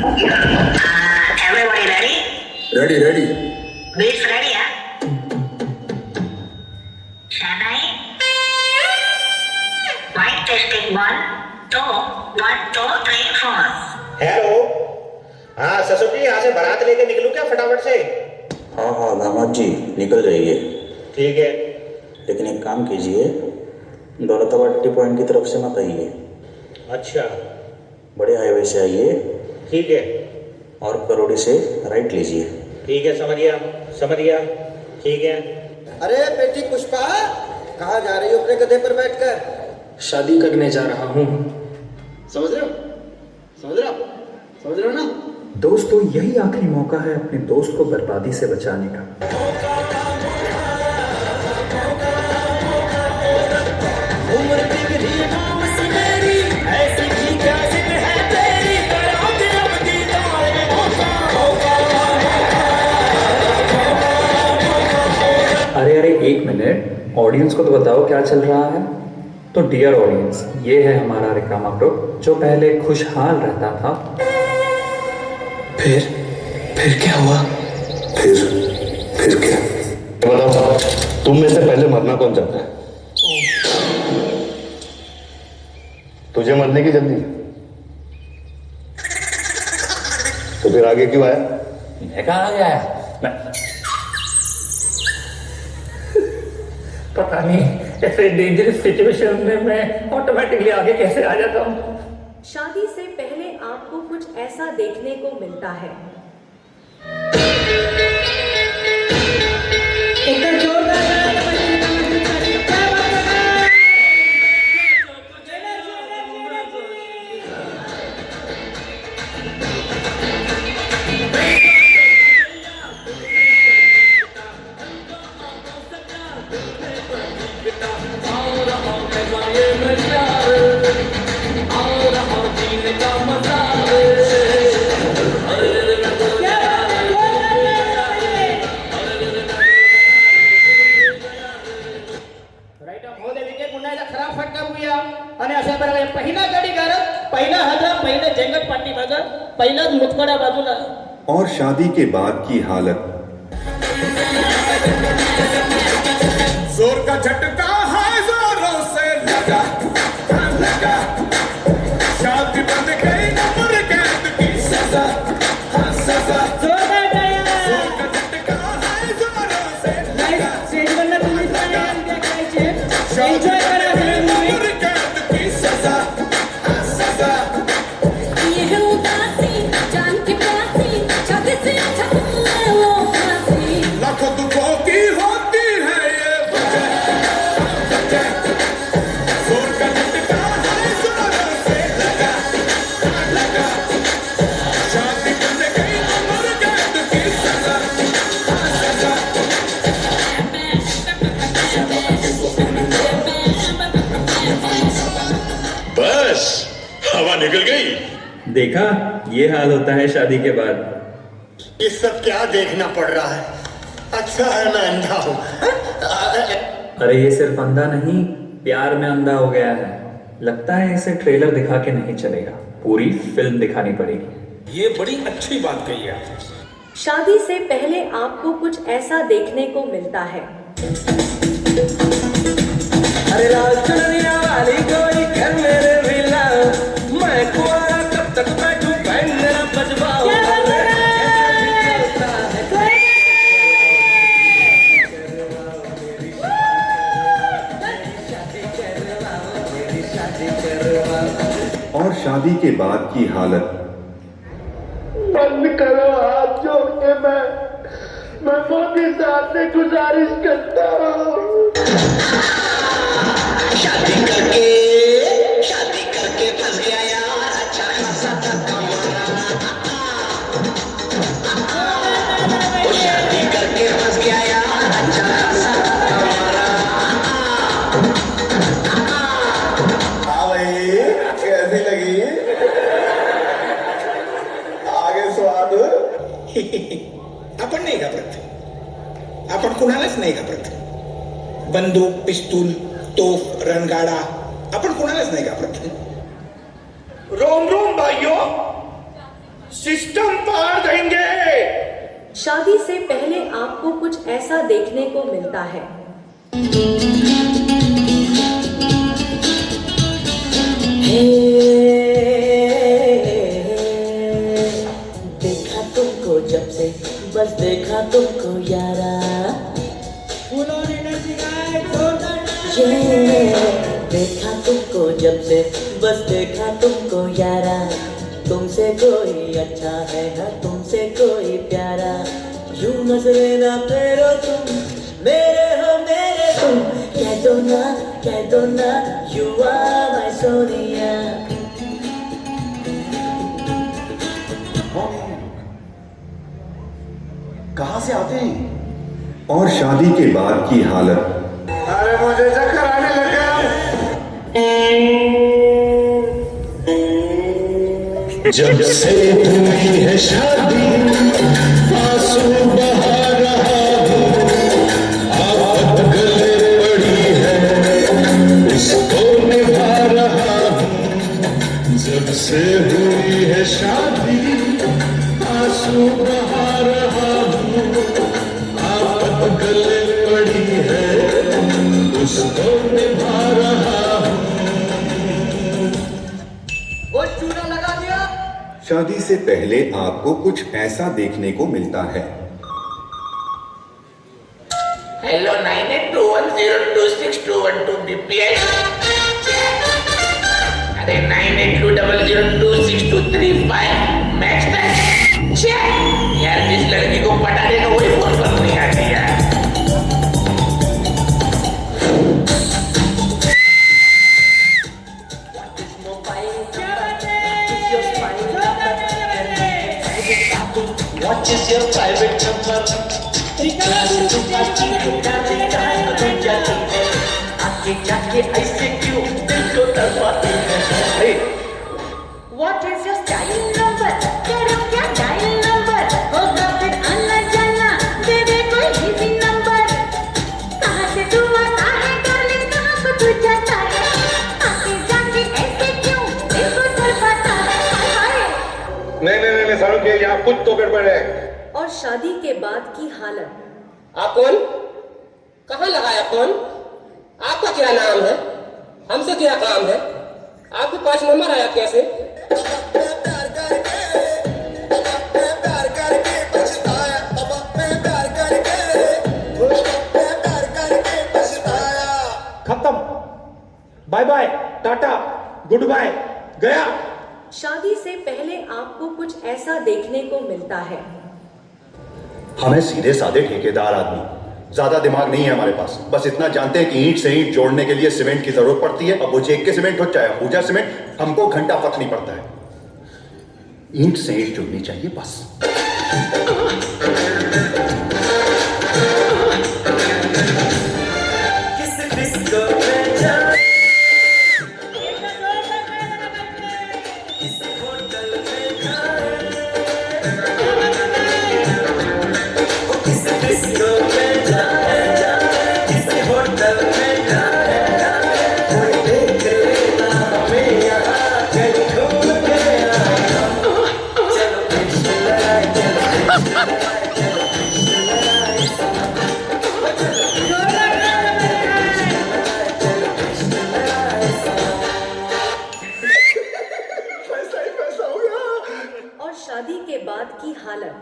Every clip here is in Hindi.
Everybody ready? Ready ready. Beats ready, yeah? Shanai? Mic testing 1, 2, 1, 2, 3, 4. Hello. हाँ ससुर जी, यहाँ से बारात लेके निकलूं क्या फटाफट से? हाँ हाँ दामाद जी निकल जाइए, ठीक है। लेकिन एक काम कीजिए, दौलताबाद टी पॉइंट की तरफ से मत आइए, अच्छा बड़े हाईवे से आइए ठीक है। और करोड़ी से राइट लीजिए। ठीक है, समझ गया, ठीक है। अरे बेटी पुष्पा, कहाँ जा रही हो अपने गधे पर बैठकर? शादी करने जा रहा हूँ। समझ रहे हो ना? दोस्तों यही आखिरी मौका है अपने दोस्त को बर्बादी से बचाने का। अरे एक मिनट, ऑडियंस को तो बताओ क्या चल रहा है। तो डियर ऑडियंस, ये है हमारा रिकामा ग्रुप जो पहले खुशहाल रहता था। फिर क्या हुआ? फिर क्या? बताओ, तुम में से पहले मरना कौन चाहता है? तुझे मरने की जल्दी है, तो फिर आगे क्यों आया? मैं कहाँ आ गया? पता नहीं, ऐसे डेंजरस सिचुएशन में मैं ऑटोमेटिकली आगे कैसे आ जाता हूँ। शादी से पहले आपको कुछ ऐसा देखने को मिलता है। और शादी के बाद की हालत। जोर का झटका है, जोरों से लगा, शादी बन गई, उम्र कैद की सजा, सजा। जोर का झटका है, जोरों से लगा, शादी बन गई, उम्र कैद की सजा, सजा। लाखों दुखों की होती है ये वजह, जोर का झटका है, जोरों से लगा, शादी बन गई, उम्र कैद की सजा, सजा। बस हवा निकल गई। देखा, ये हाल होता है शादी के बाद। ये सब क्या देखना पड़ रहा है? अच्छा है मैं अंधा हूँ। अरे ये सिर्फ अंधा नहीं, प्यार में अंधा हो गया है। लगता है इसे ट्रेलर दिखा के नहीं चलेगा, पूरी फिल्म दिखानी पड़ेगी। ये बड़ी अच्छी बात कही है। शादी से पहले आपको कुछ ऐसा देखने को मिलता है। अरे लाल चुनरिया वाली कोई घर मेरे विला, मैं कुआरा कब तक बैठूं, बैंड मेरा बजवाओ। और शादी के बाद की हालत। बंद करो हाथ जोड़ के, मैं मोदी साहब से गुजारिश करता हूँ। शादी करके फंस गया यार, अच्छा खासा था कमाना। वो शादी करके फंस गया यार, अच्छा खासा था कमाना। हाँ भाई, कैसी लगी? आगे स्वाद। आपण नाही घाबरत, आपण कुणालाच नाही घाबरत. बंदूक, पिस्तूल, तोफ, रणगाडा, आपण कुणालाच नाही घाबरत. रोम रोम भाइयों, सिस्टम फाड़ देंगे। शादी से पहले आपको कुछ ऐसा देखने को मिलता है। देखा तुमको जब से, बस देखा तुमको यारा। देखा तुमको जब से, बस देखा तुमको यारा। तुमसे कोई अच्छा है ना तुमसे कोई प्यारा। यूं नजरे ना फेरो तुम, मेरे हो मेरे तुम। कह दो ना यू आर माय सोनिया। कहाँ से आते हैं? और शादी के बाद की हालत। अरे मुझे चक्कर आने लगा। जब से हुई है शादी, आंसू बहा रहा हूँ। आफत गले पड़ी है, उसको निभा रहा हूँ। जब से हुई है शादी, आंसू बहा रहा हूँ। आफत गले पड़ी है, उसको निभा रहा हूँ। शादी से पहले आपको कुछ ऐसा देखने को मिलता है। Hello 9821026212 BPS। अरे 9820026235 मैच तक। यार जिस लड़की को पटा देगा वही फोन पर नहीं आती यार। What is your private number? आके जाके ऐसे क्यों दिल को तड़पाती है? What is your style number? तेरा क्या dial number? होगा फिर आना जाना, दे दे कोई easy number। कहाँ से तू आता है darling, कहाँ को तू जाता है? आके जाके ऐसे क्यों दिल को तड़पाता है? नहीं सारू के यहाँ कुछ तो गड़बड़ है। और शादी के बाद की हालत। आप कौन? कहाँ लगाया फोन? आपका क्या नाम है? हमसे क्या काम है? आपके पास नंबर आया कैसे? खत्म। Bye bye, tata, goodbye, गया। शादी से पहले आपको कुछ ऐसा देखने को मिलता है। हमें सीधे साधे ठेकेदार आदमी, ज्यादा दिमाग नहीं है हमारे पास। बस इतना जानते हैं कि ईंट से ईंट जोड़ने के लिए सीमेंट की जरूरत पड़ती है। अब वो जेक के सीमेंट हो चाहे अबूजा सीमेंट, हमको घंटा फर्क नहीं पड़ता है। ईंट से ईंट जोड़नी चाहिए बस। शादी के बाद की हालत।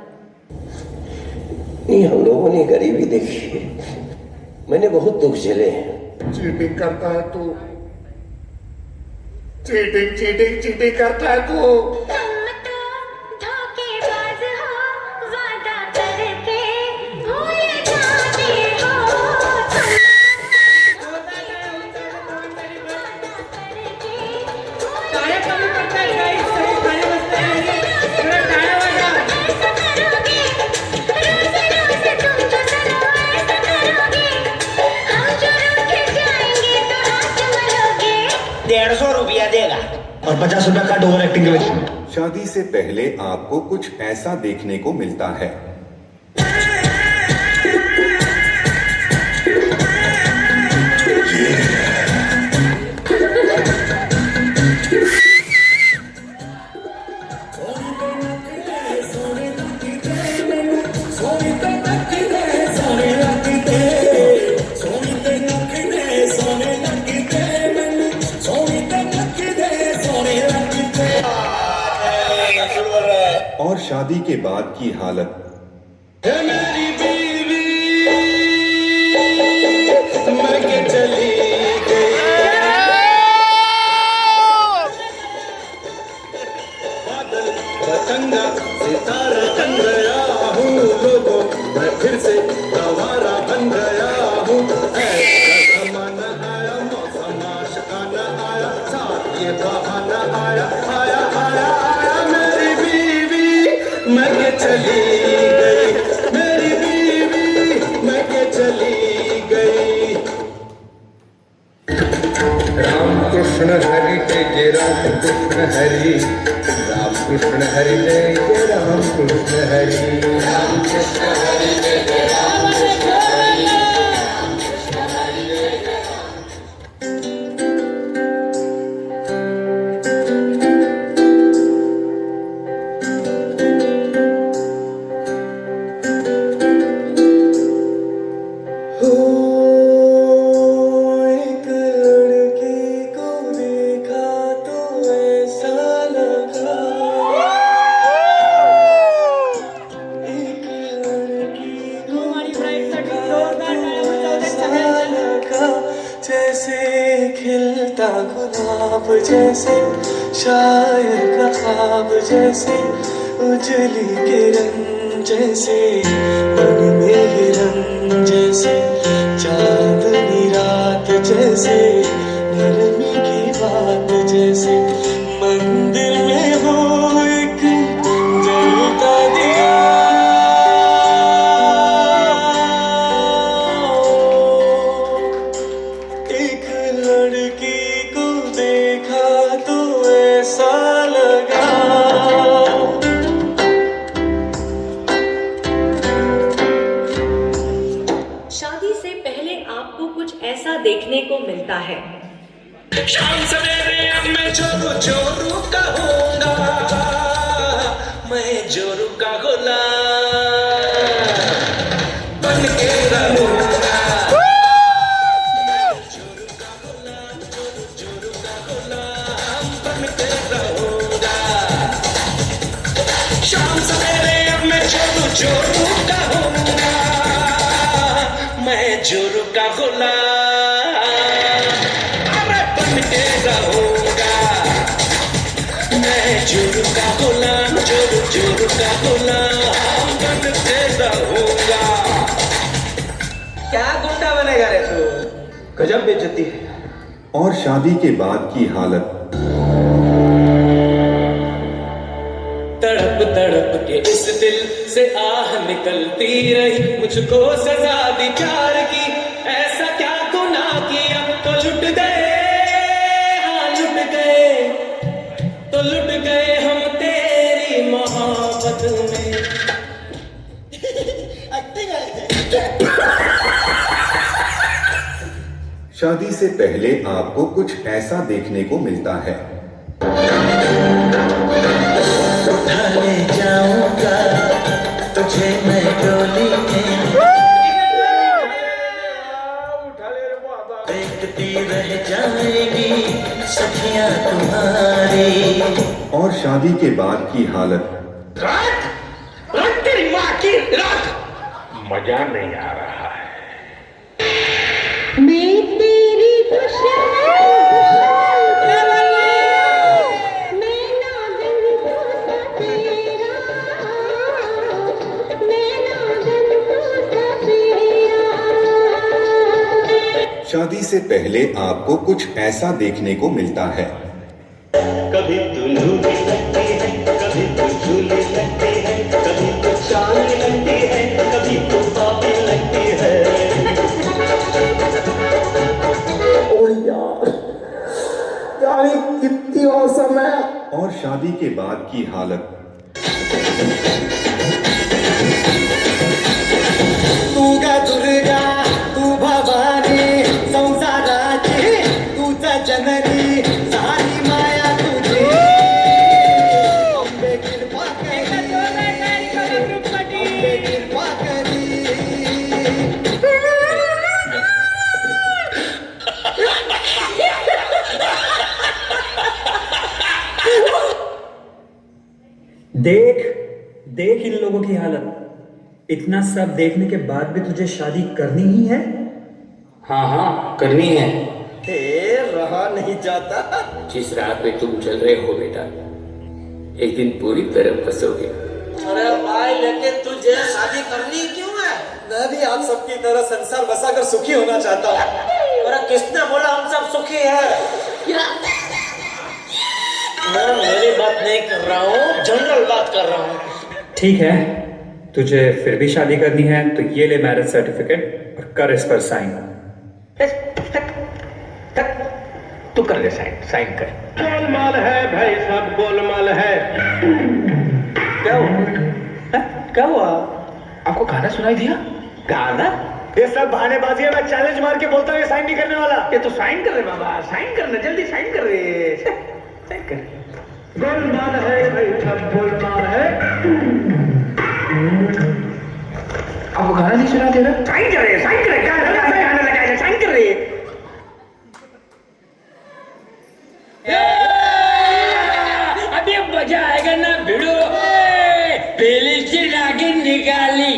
नहीं, हम लोगों ने गरीबी देखी है। मैंने बहुत दुख झेले हैं। चीटिंग करता है तू, चीटिंग चीटिंग चीटिंग करता है तू। ₹150 देगा और 50 रुपया काट ओवर एक्टिंग के वजह। शादी से पहले आपको कुछ ऐसा देखने को मिलता है। सुर बोल रहा है और शादी के बाद की हालत है मेरी बीवी मैं के चली गई बादल पतंगा सितारा बन गया हूँ लोगों मैं फिर से गवारा बन गया हूँ ऐसा जमाना आया मौसम आशिकाना आया साथ ये बहाना आया आया आया आया मेरी बीवी मैं के चली गई मेरी बीवी मैं के चली गई राम कृष्ण हरि जय राम कृष्ण हरि राम कृष्ण हरि जय राम कृष्ण हरि राम कृष्ण हरि जय राम कृष्ण हरि एक लड़की को देखा तो ऐसा लगा एक लड़की को देखा तो ऐसा लगा जैसे खिलता गुलाब जैसे शायर का ख्वाब जैसे उजली किरण जैसे मन में ये रंग जैसे चांदनी रात जैसे नरमी की बात जैसे मंदिर में हो एक जलता दिया एक लड़की को देखा तो ऐसा लगा शादी से पहले आपको कुछ ऐसा देखने को मिलता है। शाम सवेरे अब मैं जोरू जोरू कहूँगा मैं जोरू का गुलाम बन के रहूँगा जोरू का गुलाम जोरू जोरू का गुलाम बन के रहूँगा शाम सवेरे अब मैं जोरू जोरू कहूँगा मैं जोरू का गुलाम अरे बन के रहूँगा मैं जोरू का गुलाम जोरू जोरू का गुलाम बन के रहूँगा क्या गुंडा बनेगा रे तू गजब बेइज्जती है और शादी के बाद की हालत तड़प तड़प के इस दिल से आह निकलती रही मुझको सजा दी प्यार की ऐसा क्या गुनाह किया तो लुट गए हाँ लुट गए तो लुट गए हम तेरी मोहब्बत में शादी से पहले आपको कुछ ऐसा देखने को मिलता है उठा ले जाऊंगा तुझे मैं डोली में देखती रह जाएगी सखियां तुम्हारी और शादी के बाद की हालत तेरी माँ की रात मजा नहीं आ रहा है मैं तेरी दुश्मन मैं नागन तो तेरा मैं नागन तो तेरा शादी से पहले आपको कुछ ऐसा देखने को मिलता है कभी तू नूरी लगती है कभी तू झूली लगती है कभी तू चांदी लगती है कभी तू बाबी लगती है ओ यार कितनी औसम है। और शादी के बाद की हालत तू गा दुर्गा तू भवानी संसाराची तूचा जननी सारी माया तुझी अंबे कृपा करी अंबे कृपा करी देख देख इन लोगों की हालत। इतना सब देखने के बाद भी तुझे शादी करनी ही है? हाँ हाँ करनी है। रहा नहीं जाता। जिस राह पे तुम चल रहे हो बेटा, एक दिन पूरी तरह फंसोगे। अरे भाई लेकिन तुझे शादी करनी क्यों है? मैं भी आप सबकी तरह संसार बसाकर सुखी होना चाहता हूँ। अरे किसने बोला हम सब सुखी है? मैं मेरी बात नहीं कर रहा हूँ, जनरल बात कर रहा हूँ। ठीक है, तुझे फिर भी शादी करनी है तो ये ले मैरिज सर्टिफिकेट और कर इस पर साइन। तू कर दे साइन कर। गोलमाल है भाई, सब गोलमाल है। क्या हुआ? क्या हुआ? आपको गाना सुनाई दिया? गाना? ये सब बहानेबाजी है। मैं चैलेंज मार के बोलता हूँ ये साइन नहीं करने वाला। ये तो साइन कर रहे बाबा, साइन करना, जल्दी साइन कर रहे। साइन कर। गोलमाल है भाई, सब गोलमाल है। आपको गाना नहीं सुना दे रहा? साइन कर रहे, साइन कर रहे। गाना लगाएगा, साइन कर रहे। अभी मजा आएगा ना भिड़ो। पहली ची नागिन निकाली,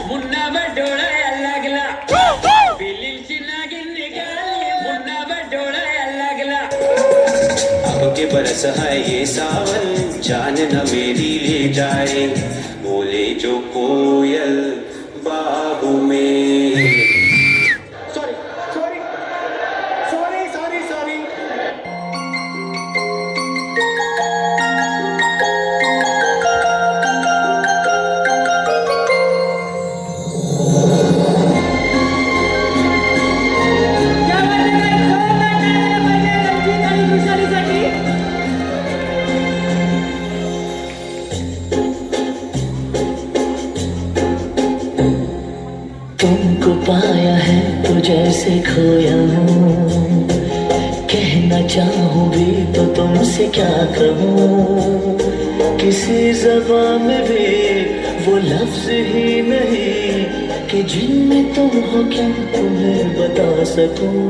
मुन्ना बडोड़ा लगला। पहली ची नागिन निकाली, मुन्ना बडोड़ा लगला। अब के बरस है ये सावन, जान न मेरी ले जाए, बोले जो कोयल बाबू में। तुमको पाया है तो जैसे खोया हूँ, कहना चाहूँ भी तो तुमसे क्या कहूँ। किसी ज़बान में भी वो लफ्ज़ ही नहीं कि जिनमें तुम हो क्या तुम्हें बता सकूँ।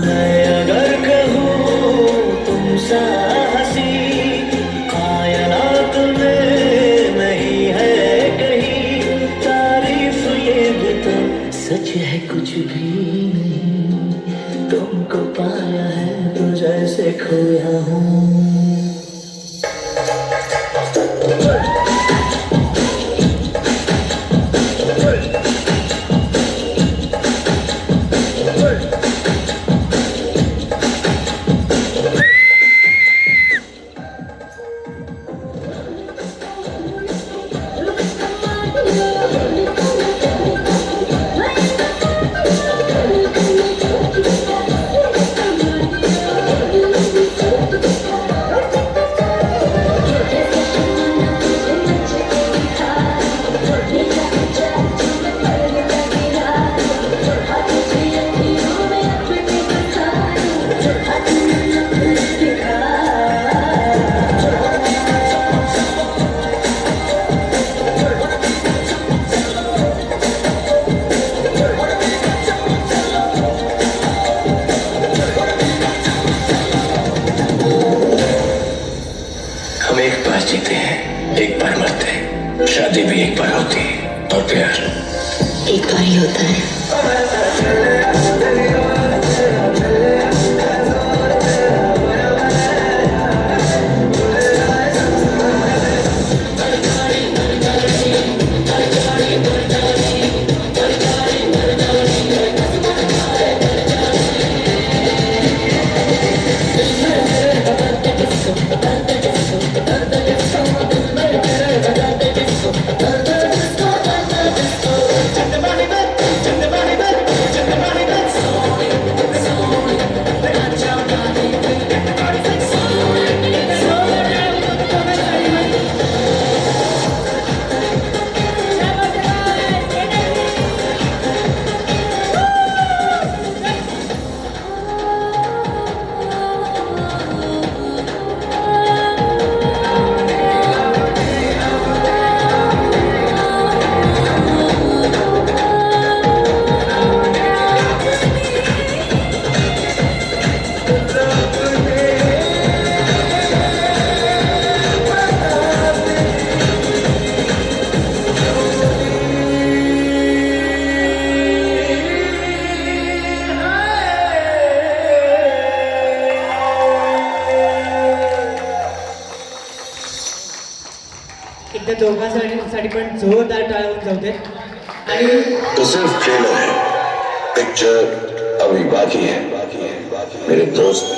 मैं अगर कहूँ तुम सा हंसी कायनात में नहीं है कहीं, तारीफ ये भी तो सच है कुछ भी नहीं। तुमको पाया है तो जैसे खोया हूँ। जीते हैं, एक बार मरते हैं। शादी भी एक बार होती है और प्यार एक बार ही होता है। एकदा दोघांसाठी पण जोरदार टाळ्या होऊन जाऊ दे. आणि तो सिर्फ ट्रेलर है, पिक्चर अभी बाकी है मेरे दोस्त.